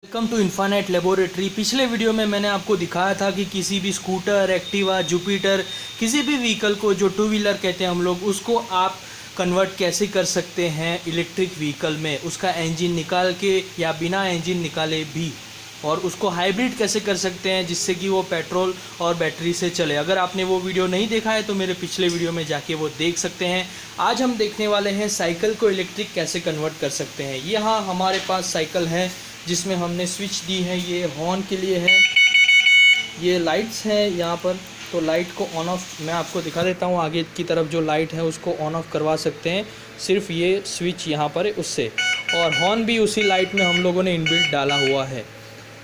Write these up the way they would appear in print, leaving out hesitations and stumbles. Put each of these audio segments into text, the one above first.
Welcome to infinite laboratory. पिछले video में मैंने आपको दिखाया था कि किसी भी स्कूटर, एक्टिवा, जुपिटर, किसी भी व्हीकल को जो टू व्हीलर कहते हैं हम लोग, उसको आप कन्वर्ट कैसे कर सकते हैं इलेक्ट्रिक व्हीकल में, उसका इंजन निकाल के या बिना इंजन निकाले भी, और उसको हाइब्रिड कैसे कर सकते हैं जिससे कि वो पेट्रोल और बैटरी से चले। अगर आपने वो वीडियो नहीं देखा है तो मेरे पिछले वीडियो में जाके वो देख सकते हैं। आज हम देखने वाले हैं साइकिल को इलेक्ट्रिक कैसे कन्वर्ट कर सकते हैं। यहाँ हमारे पास साइकिल है जिसमें हमने स्विच दी है, ये हॉर्न के लिए है, ये लाइट्स हैं यहाँ पर। तो लाइट को ऑन ऑफ मैं आपको दिखा देता हूँ। आगे की तरफ जो लाइट है उसको ऑन ऑफ करवा सकते हैं सिर्फ ये स्विच यहाँ पर है उससे, और हॉर्न भी उसी लाइट में हम लोगों ने इनबिल्ट डाला हुआ है।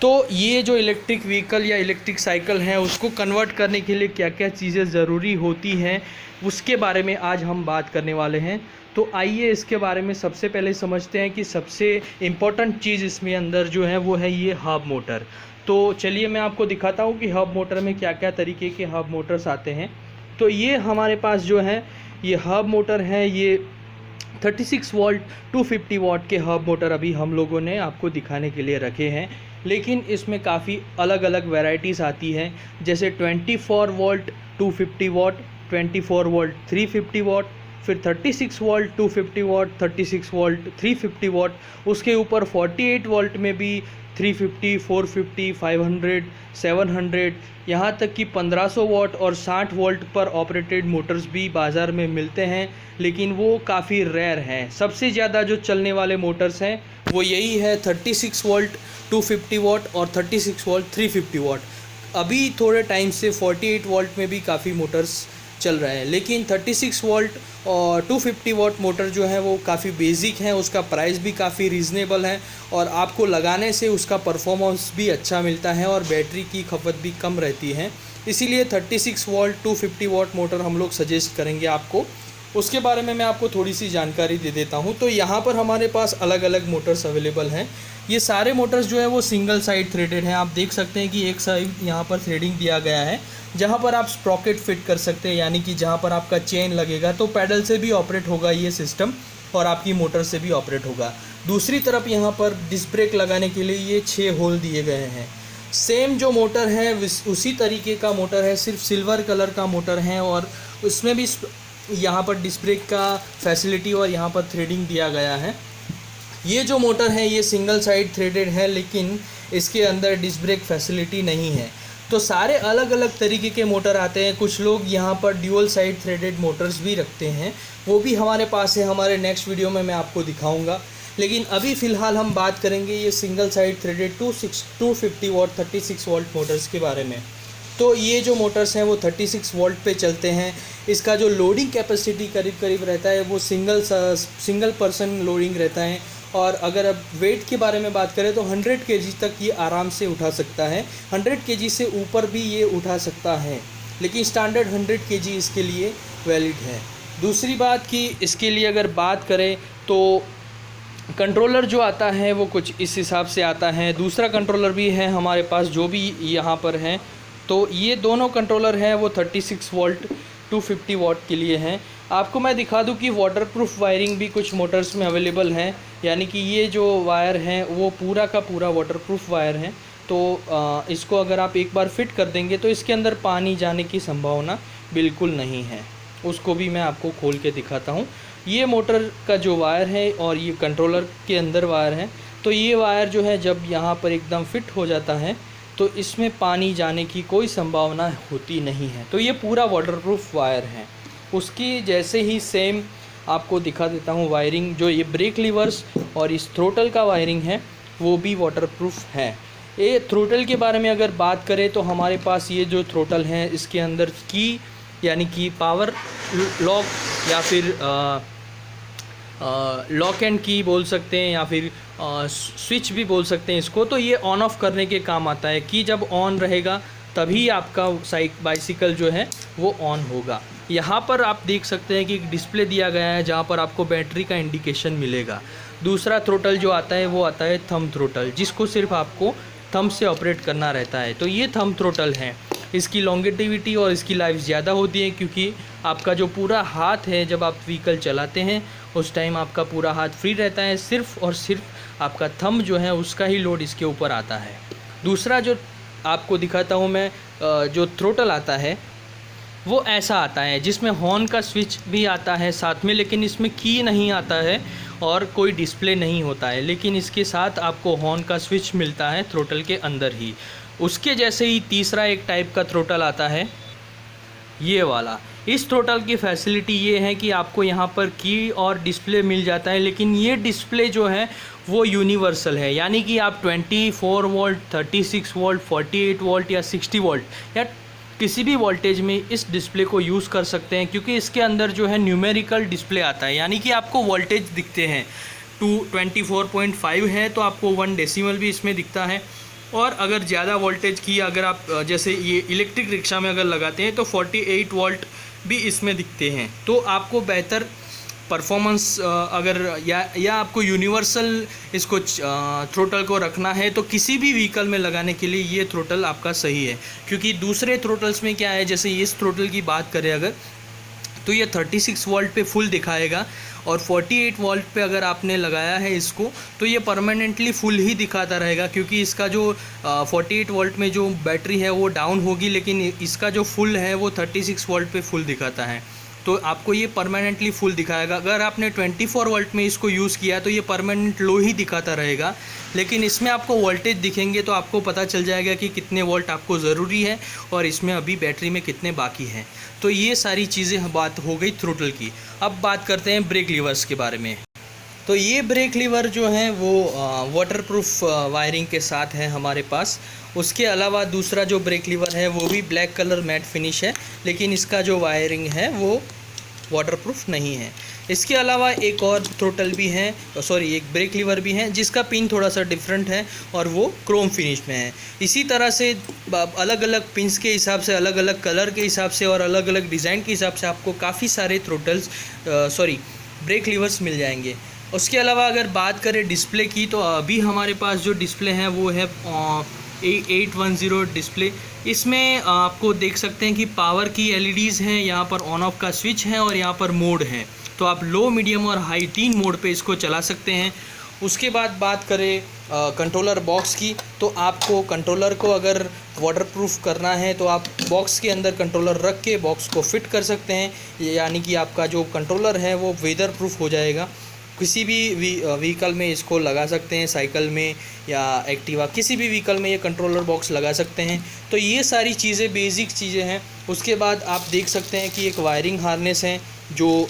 तो ये जो इलेक्ट्रिक व्हीकल या इलेक्ट्रिक साइकिल है उसको कन्वर्ट करने के लिए क्या क्या चीज़ें ज़रूरी होती हैं उसके बारे में आज हम बात करने वाले हैं। तो आइए इसके बारे में सबसे पहले समझते हैं कि सबसे इम्पॉर्टेंट चीज़ इसमें अंदर जो है वो है ये हब मोटर। तो चलिए मैं आपको दिखाता हूँ कि हब मोटर में क्या क्या तरीके के हब मोटर्स आते हैं। तो ये हमारे पास जो है ये हब मोटर है, ये 36 वोल्ट 250 वाट के हब मोटर अभी हम लोगों ने आपको दिखाने के लिए रखे हैं। लेकिन इसमें काफ़ी अलग अलग वैरायटीज़ आती हैं, जैसे 24 वोल्ट 250 वाट, 24 वोल्ट 350 वाट, फिर 36 वोल्ट 250 वाट, 36 वोल्ट 350 वाट, उसके ऊपर 48 वोल्ट में भी 350, 450, 500, 700, यहाँ तक कि 1500 वाट और 60 वोल्ट पर ऑपरेटेड मोटर्स भी बाज़ार में मिलते हैं, लेकिन वो काफ़ी रेयर हैं। सबसे ज़्यादा जो चलने वाले मोटर्स हैं वो यही है 36 वोल्ट 250 वाट और 36 वोल्ट 350 वाट। अभी थोड़े टाइम से 48 वोल्ट में भी काफ़ी मोटर्स चल रहे हैं, लेकिन 36 वोल्ट और 250 वाट मोटर जो है वो काफ़ी बेसिक है, उसका प्राइस भी काफ़ी रीज़नेबल है और आपको लगाने से उसका परफॉर्मेंस भी अच्छा मिलता है और बैटरी की खपत भी कम रहती है। इसीलिए 36 वोल्ट 250 वाट मोटर हम लोग सजेस्ट करेंगे आपको। उसके बारे में मैं आपको थोड़ी सी जानकारी दे देता हूं। तो यहाँ पर हमारे पास अलग अलग मोटर्स अवेलेबल हैं। ये सारे मोटर्स जो है वो सिंगल साइड थ्रेडेड हैं। आप देख सकते हैं कि एक साइड यहाँ पर थ्रेडिंग दिया गया है जहाँ पर आप स्प्रॉकेट फिट कर सकते हैं, यानी कि जहाँ पर आपका चेन लगेगा तो पैडल से भी ऑपरेट होगा ये सिस्टम और आपकी मोटर से भी ऑपरेट होगा। दूसरी तरफ यहाँ पर डिस्क ब्रेक लगाने के लिए ये 6 होल दिए गए हैं। सेम जो मोटर है उसी तरीके का मोटर है, सिर्फ सिल्वर कलर का मोटर है और उसमें भी यहाँ पर डिस्क ब्रेक का फैसिलिटी और यहाँ पर थ्रेडिंग दिया गया है। ये जो मोटर है ये सिंगल साइड थ्रेडेड है, लेकिन इसके अंदर डिस्क ब्रेक फैसिलिटी नहीं है। तो सारे अलग अलग तरीके के मोटर आते हैं। कुछ लोग यहाँ पर ड्यूअल साइड थ्रेडेड मोटर्स भी रखते हैं, वो भी हमारे पास है। हमारे नेक्स्ट वीडियो में मैं आपको दिखाऊंगा, लेकिन अभी फ़िलहाल हम बात करेंगे ये सिंगल साइड थ्रेडेड 250 वाट 36 वोल्ट मोटर्स के बारे में। तो ये जो मोटर्स हैं वो 36 वोल्ट पे चलते हैं। इसका जो लोडिंग कैपेसिटी करीब करीब रहता है वो सिंगल पर्सन लोडिंग रहता है। और अगर अब वेट के बारे में बात करें तो 100 केजी तक ये आराम से उठा सकता है, 100 केजी से ऊपर भी ये उठा सकता है, लेकिन स्टैंडर्ड 100 केजी इसके लिए वैलिड है। दूसरी बात कि इसके लिए अगर बात करें तो कंट्रोलर जो आता है वो कुछ इस हिसाब से आता है। दूसरा कंट्रोलर भी है हमारे पास जो भी यहाँ पर है। तो ये दोनों कंट्रोलर हैं वो 36 वोल्ट 250 वाट के लिए हैं। आपको मैं दिखा दूं कि वाटरप्रूफ वायरिंग भी कुछ मोटर्स में अवेलेबल है, यानी कि ये जो वायर हैं वो पूरा का पूरा वाटरप्रूफ वायर है। तो इसको अगर आप एक बार फिट कर देंगे तो इसके अंदर पानी जाने की संभावना बिल्कुल नहीं है। उसको भी मैं आपको खोल के दिखाता हूँ। ये मोटर का जो वायर है और ये कंट्रोलर के अंदर वायर है, तो ये वायर जो है जब यहाँ पर एकदम फिट हो जाता है तो इसमें पानी जाने की कोई संभावना होती नहीं है। तो ये पूरा वाटरप्रूफ वायर है। उसकी जैसे ही सेम आपको दिखा देता हूँ वायरिंग, जो ये ब्रेक लीवर्स और इस थ्रोटल का वायरिंग है वो भी वाटरप्रूफ है। ये थ्रोटल के बारे में अगर बात करें तो हमारे पास ये जो थ्रोटल है इसके अंदर की यानी कि पावर लॉक या फिर लॉक एंड की बोल सकते हैं या फिर स्विच भी बोल सकते हैं इसको। तो ये ऑन ऑफ करने के काम आता है कि जब ऑन रहेगा तभी आपका बाइसिकल जो है वो ऑन होगा। यहाँ पर आप देख सकते हैं कि एक डिस्प्ले दिया गया है जहाँ पर आपको बैटरी का इंडिकेशन मिलेगा। दूसरा थ्रोटल जो आता है वो आता है थंब थ्रोटल, जिसको सिर्फ आपको थंब से ऑपरेट करना रहता है। तो ये थंब थ्रोटल है। इसकी लॉन्गेटिविटी और इसकी लाइफ ज़्यादा होती है क्योंकि आपका जो पूरा हाथ है जब आप व्हीकल चलाते हैं उस टाइम आपका पूरा हाथ फ्री रहता है, सिर्फ और सिर्फ आपका थंब जो है उसका ही लोड इसके ऊपर आता है। दूसरा जो आपको दिखाता हूँ मैं, जो थ्रोटल आता है वो ऐसा आता है जिसमें हॉर्न का स्विच भी आता है साथ में, लेकिन इसमें की नहीं आता है और कोई डिस्प्ले नहीं होता है, लेकिन इसके साथ आपको हॉर्न का स्विच मिलता है थ्रोटल के अंदर ही। उसके जैसे ही तीसरा एक टाइप का थ्रोटल आता है, ये वाला। इस थ्रोटल की फैसिलिटी ये है कि आपको यहाँ पर की और डिस्प्ले मिल जाता है, लेकिन ये डिस्प्ले जो है वो यूनिवर्सल है, यानी कि आप 24 वोल्ट, 36 वोल्ट, 48 वोल्ट या 60 वोल्ट या किसी भी वोल्टेज में इस डिस्प्ले को यूज़ कर सकते हैं, क्योंकि इसके अंदर जो है न्यूमेरिकल डिस्प्ले आता है, यानी कि आपको वोल्टेज दिखते हैं। 24.5 है तो आपको 1 डेसिमल भी इसमें दिखता है। और अगर ज़्यादा वोल्टेज की अगर आप जैसे ये इलेक्ट्रिक रिक्शा में अगर लगाते हैं तो 48 वोल्ट भी इसमें दिखते हैं। तो आपको बेहतर परफॉर्मेंस अगर या आपको यूनिवर्सल इसको थ्रोटल को रखना है तो किसी भी व्हीकल में लगाने के लिए ये थ्रोटल आपका सही है। क्योंकि दूसरे थ्रोटल्स में क्या है, जैसे इस थ्रोटल की बात करें अगर, तो ये 36 वोल्ट पे फुल दिखाएगा और 48 वोल्ट पे अगर आपने लगाया है इसको तो ये परमानेंटली फुल ही दिखाता रहेगा, क्योंकि इसका जो 48 वोल्ट में जो बैटरी है वो डाउन होगी, लेकिन इसका जो फुल है वो 36 वोल्ट पे फुल दिखाता है। तो आपको ये परमानेंटली फुल दिखाएगा। अगर आपने 24 वोल्ट में इसको यूज़ किया तो ये परमानेंट लो ही दिखाता रहेगा, लेकिन इसमें आपको वोल्टेज दिखेंगे तो आपको पता चल जाएगा कि कितने वोल्ट आपको ज़रूरी है और इसमें अभी बैटरी में कितने बाकी हैं। तो ये सारी चीज़ें बात हो गई थ्रोटल की। अब बात करते हैं ब्रेक लीवर्स के बारे में। तो ये ब्रेक लीवर जो हैं वो वाटरप्रूफ वायरिंग के साथ है हमारे पास। उसके अलावा दूसरा जो ब्रेक लीवर है वो भी ब्लैक कलर मैट फिनिश है, लेकिन इसका जो वायरिंग है वो वाटरप्रूफ नहीं है। इसके अलावा एक और थ्रोटल भी है, एक ब्रेक लीवर भी है जिसका पिन थोड़ा सा डिफरेंट है और वो क्रोम फिनिश में है। इसी तरह से अलग अलग पिन्स के हिसाब से, अलग अलग कलर के हिसाब से और अलग अलग डिज़ाइन के हिसाब से आपको काफ़ी सारे ब्रेक लीवर्स मिल जाएंगे। उसके अलावा अगर बात करें डिस्प्ले की, तो अभी हमारे पास जो डिस्प्ले है वो है 810 डिस्प्ले। इसमें आपको देख सकते हैं कि पावर की एलईडीज़ हैं, यहाँ पर ऑन ऑफ का स्विच है और यहाँ पर मोड है। तो आप लो, मीडियम और हाई 3 मोड पे इसको चला सकते हैं। उसके बाद बात करें कंट्रोलर बॉक्स की, तो आपको कंट्रोलर को अगर वाटरप्रूफ करना है तो आप बॉक्स के अंदर कंट्रोलर रख के बॉक्स को फिट कर सकते हैं, यानी कि आपका जो कंट्रोलर है वो वेदर प्रूफ हो जाएगा। किसी भी व्हीकल में इसको लगा सकते हैं, साइकिल में या एक्टिवा, किसी भी व्हीकल में ये कंट्रोलर बॉक्स लगा सकते हैं। तो ये सारी चीज़ें बेसिक चीज़ें हैं। उसके बाद आप देख सकते हैं कि एक वायरिंग हार्नेस है जो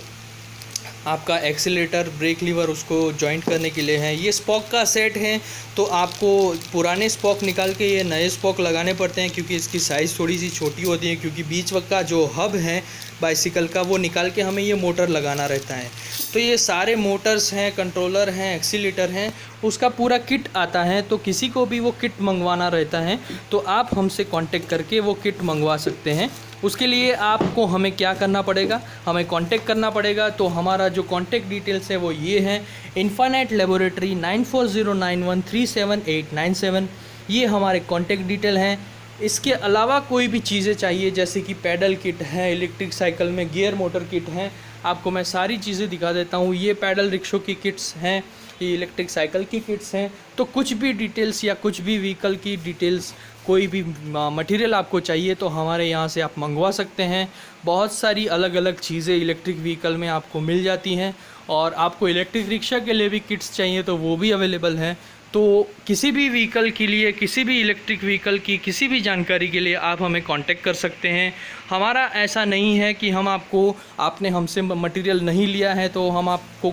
आपका एक्सीलरेटर, ब्रेक लीवर उसको जॉइंट करने के लिए है। ये स्पॉक का सेट है, तो आपको पुराने स्पॉक निकाल के ये नए स्पॉक लगाने पड़ते हैं, क्योंकि इसकी साइज़ थोड़ी सी छोटी होती है, क्योंकि बीच वक्त का जो हब है बाइसिकल का वो निकाल के हमें ये मोटर लगाना रहता है। तो ये सारे मोटर्स हैं, कंट्रोलर हैं, एक्सीलरेटर हैं, उसका पूरा किट आता है। तो किसी को भी वो किट मंगवाना रहता है तो आप हमसे कांटेक्ट करके वो किट मंगवा सकते हैं। उसके लिए आपको हमें क्या करना पड़ेगा, हमें कांटेक्ट करना पड़ेगा। तो हमारा जो कांटेक्ट डिटेल्स है वो ये है, इन्फिनिट लेबोरेटरी 9409137897। ये हमारे कांटेक्ट डिटेल हैं। इसके अलावा कोई भी चीज़ें चाहिए, जैसे कि पैडल किट है, इलेक्ट्रिक साइकिल में गियर मोटर किट हैं, आपको मैं सारी चीज़ें दिखा देता हूँ। ये पैडल रिक्शों की किट्स हैं, ये इलेक्ट्रिक साइकिल की किट्स हैं। तो कुछ भी डिटेल्स या कुछ भी व्हीकल की डिटेल्स, कोई भी मटेरियल आपको चाहिए तो हमारे यहाँ से आप मंगवा सकते हैं। बहुत सारी अलग अलग चीज़ें इलेक्ट्रिक व्हीकल में आपको मिल जाती हैं, और आपको इलेक्ट्रिक रिक्शा के लिए भी किट्स चाहिए तो वो भी अवेलेबल हैं। तो किसी भी व्हीकल के लिए, किसी भी इलेक्ट्रिक व्हीकल की किसी भी जानकारी के लिए आप हमें कांटेक्ट कर सकते हैं। हमारा ऐसा नहीं है कि आपने हमसे मटेरियल नहीं लिया है तो हम आपको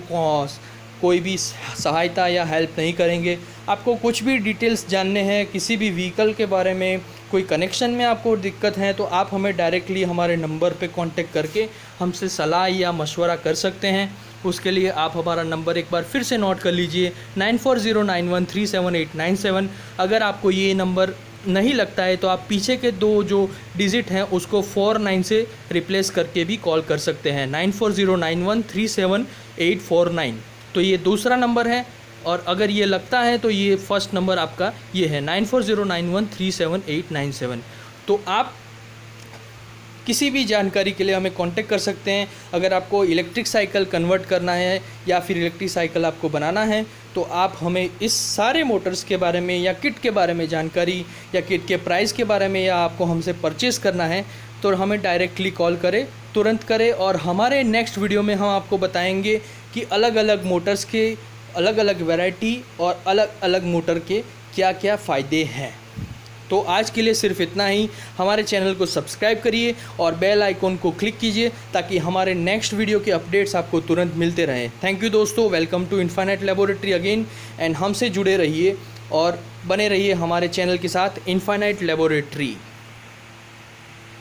कोई भी सहायता या हेल्प नहीं करेंगे। आपको कुछ भी डिटेल्स जानने हैं किसी भी व्हीकल के बारे में, कोई कनेक्शन में आपको दिक्कत है, तो आप हमें डायरेक्टली हमारे नंबर पे कांटेक्ट करके हमसे सलाह या मशवरा कर सकते हैं। उसके लिए आप हमारा नंबर एक बार फिर से नोट कर लीजिए, 9409137897। अगर आपको ये नंबर नहीं लगता है तो आप पीछे के 2 जो डिजिट हैं उसको 49 से रिप्लेस करके भी कॉल कर सकते हैं, 9409137849। तो ये दूसरा नंबर है, और अगर ये लगता है तो ये फर्स्ट नंबर आपका ये है 9409137897। तो आप किसी भी जानकारी के लिए हमें कांटेक्ट कर सकते हैं। अगर आपको इलेक्ट्रिक साइकिल कन्वर्ट करना है या फिर इलेक्ट्रिक साइकिल आपको बनाना है तो आप हमें इस सारे मोटर्स के बारे में या किट के बारे में जानकारी या किट के प्राइस के बारे में या आपको हमसे परचेज़ करना है तो हमें डायरेक्टली कॉल करें, तुरंत करें। और हमारे नेक्स्ट वीडियो में हम आपको बताएंगे कि अलग अलग मोटर्स के अलग अलग वैरायटी और अलग अलग मोटर के क्या क्या फ़ायदे हैं। तो आज के लिए सिर्फ इतना ही। हमारे चैनल को सब्सक्राइब करिए और बेल आइकॉन को क्लिक कीजिए ताकि हमारे नेक्स्ट वीडियो के अपडेट्स आपको तुरंत मिलते रहें। थैंक यू दोस्तों, welcome to infinite laboratory again and हमसे जुड़े रहिए और बने रहिए हमारे चैनल के साथ इन्फाइनाइट लैबोरेटरी।